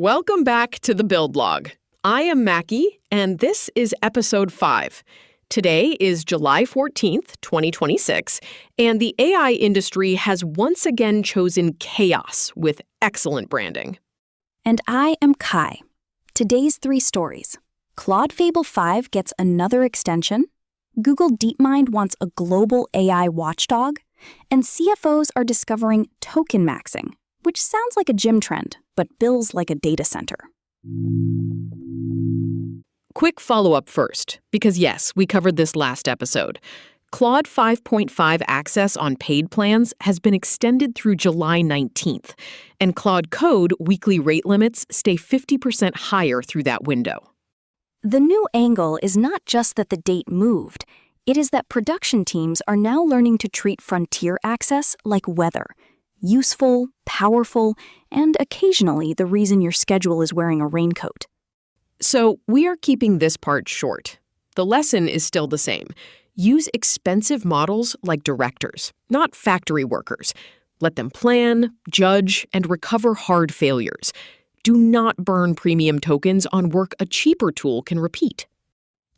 Welcome back to the Build Log. I am Maki, and this is episode 5. Today is July 14th, 2026, and the AI industry has once again chosen chaos with excellent branding. And I am Kai. Today's 3 stories. Claude Fable 5 gets another extension, Google DeepMind wants a global AI watchdog, and CFOs are discovering Tokenmaxxing, which sounds like a gym trend, but bills like a data center. Quick follow-up first, because yes, we covered this last episode. Claude 5.5 access on paid plans has been extended through July 19th, and Claude Code weekly rate limits stay 50% higher through that window. The new angle is not just that the date moved, it is that production teams are now learning to treat frontier access like weather. Useful, powerful, and occasionally the reason your schedule is wearing a raincoat. So we are keeping this part short. The lesson is still the same. Use expensive models like directors, not factory workers. Let them plan, judge, and recover hard failures. Do not burn premium tokens on work a cheaper tool can repeat.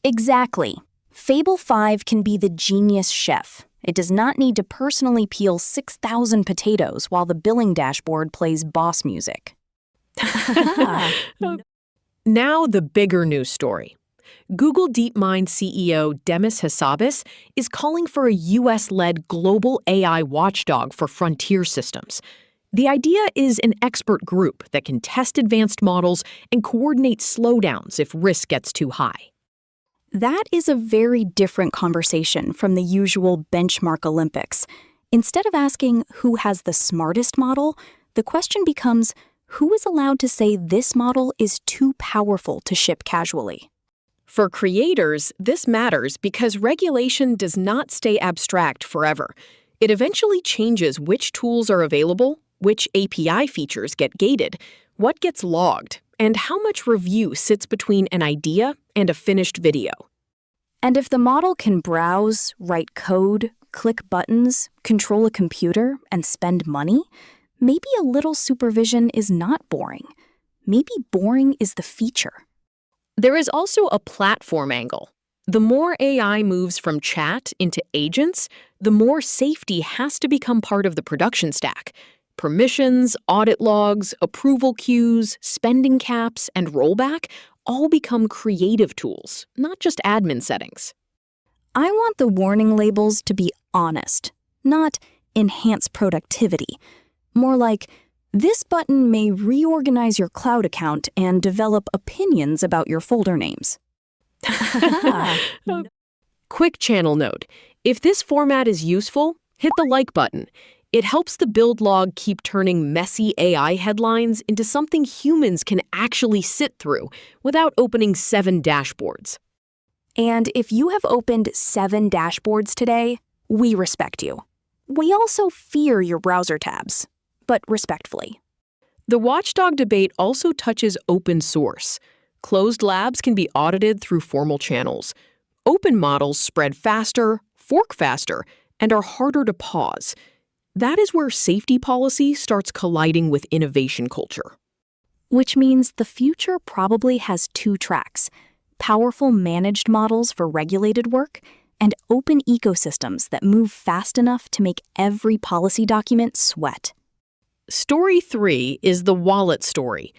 Exactly. Fable 5 can be the genius chef. It does not need to personally peel 6,000 potatoes while the billing dashboard plays boss music. Now the bigger news story. Google DeepMind CEO Demis Hassabis is calling for a US-led global AI watchdog for frontier systems. The idea is an expert group that can test advanced models and coordinate slowdowns if risk gets too high. That is a very different conversation from the usual benchmark Olympics. Instead of asking who has the smartest model, the question becomes who is allowed to say this model is too powerful to ship casually. For creators, this matters because regulation does not stay abstract forever. It eventually changes which tools are available, which API features get gated, what gets logged, and how much review sits between an idea and a finished video. And if the model can browse, write code, click buttons, control a computer, and spend money, maybe a little supervision is not boring. Maybe boring is the feature. There is also a platform angle. The more AI moves from chat into agents, the more safety has to become part of the production stack. Permissions, audit logs, approval queues, spending caps, and rollback all become creative tools, not just admin settings. I want the warning labels to be honest, not enhance productivity. More like, this button may reorganize your cloud account and develop opinions about your folder names. Quick channel note. If this format is useful, hit the like button. It helps the build log keep turning messy AI headlines into something humans can actually sit through without opening 7 dashboards. And if you have opened 7 dashboards today, we respect you. We also fear your browser tabs, but respectfully. The watchdog debate also touches open source. Closed labs can be audited through formal channels. Open models spread faster, fork faster, and are harder to pause. That is where safety policy starts colliding with innovation culture. Which means the future probably has 2 tracks: powerful managed models for regulated work and open ecosystems that move fast enough to make every policy document sweat. Story 3 is the wallet story.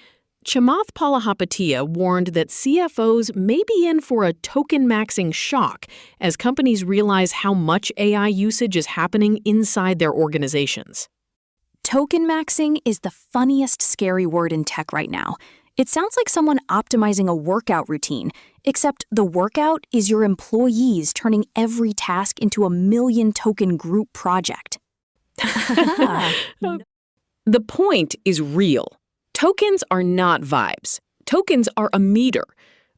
Chamath Palihapitiya warned that CFOs may be in for a token-maxing shock as companies realize how much AI usage is happening inside their organizations. Token-maxing is the funniest scary word in tech right now. It sounds like someone optimizing a workout routine, except the workout is your employees turning every task into a 1,000,000 token group project. The point is real. Tokens are not vibes. Tokens are a meter.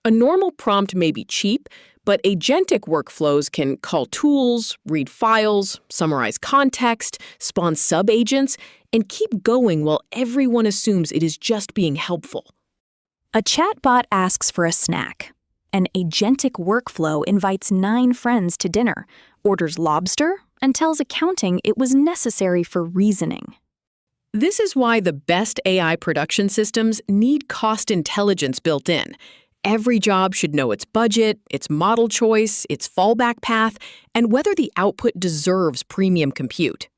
A normal prompt may be cheap, but agentic workflows can call tools, read files, summarize context, spawn sub-agents, and keep going while everyone assumes it is just being helpful. A chatbot asks for a snack. An agentic workflow invites 9 friends to dinner, orders lobster, and tells accounting it was necessary for reasoning. This is why the best AI production systems need cost intelligence built in. Every job should know its budget, its model choice, its fallback path, and whether the output deserves premium compute.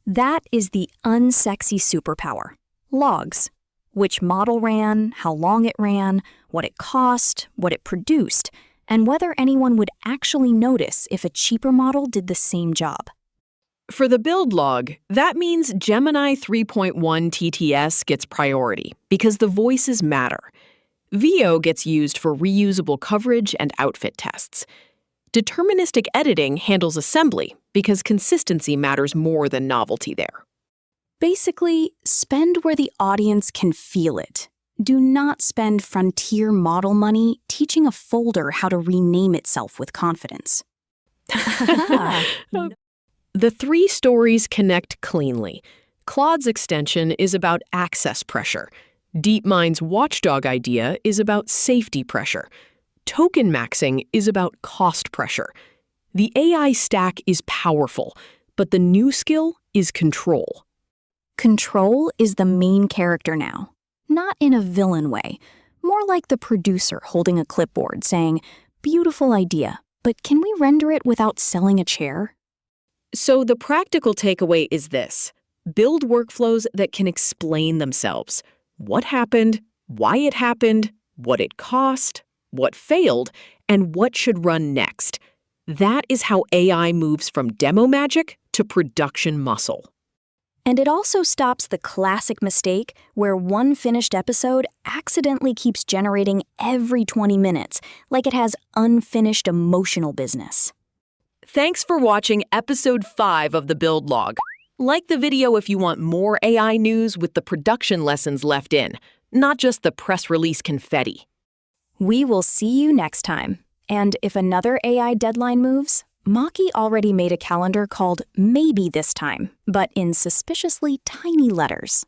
That is the unsexy superpower. Logs. Which model ran, how long it ran, what it cost, what it produced, and whether anyone would actually notice if a cheaper model did the same job. For the build log, that means Gemini 3.1 TTS gets priority because the voices matter. VO gets used for reusable coverage and outfit tests. Deterministic editing handles assembly because consistency matters more than novelty there. Basically, spend where the audience can feel it. Do not spend frontier model money teaching a folder how to rename itself with confidence. The three stories connect cleanly. Claude's extension is about access pressure. DeepMind's watchdog idea is about safety pressure. Tokenmaxxing is about cost pressure. The AI stack is powerful, but the new skill is control. Control is the main character now. Not in a villain way, more like the producer holding a clipboard saying, "Beautiful idea, but can we render it without selling a chair?" So the practical takeaway is this: build workflows that can explain themselves. What happened, why it happened, what it cost, what failed, and what should run next. That is how AI moves from demo magic to production muscle. And it also stops the classic mistake where one finished episode accidentally keeps generating every 20 minutes, like it has unfinished emotional business. Thanks for watching episode 5 of the Build Log. Like the video if you want more AI news with the production lessons left in, not just the press release confetti. We will see you next time. And if another AI deadline moves, Maki already made a calendar called Maybe This Time, but in suspiciously tiny letters.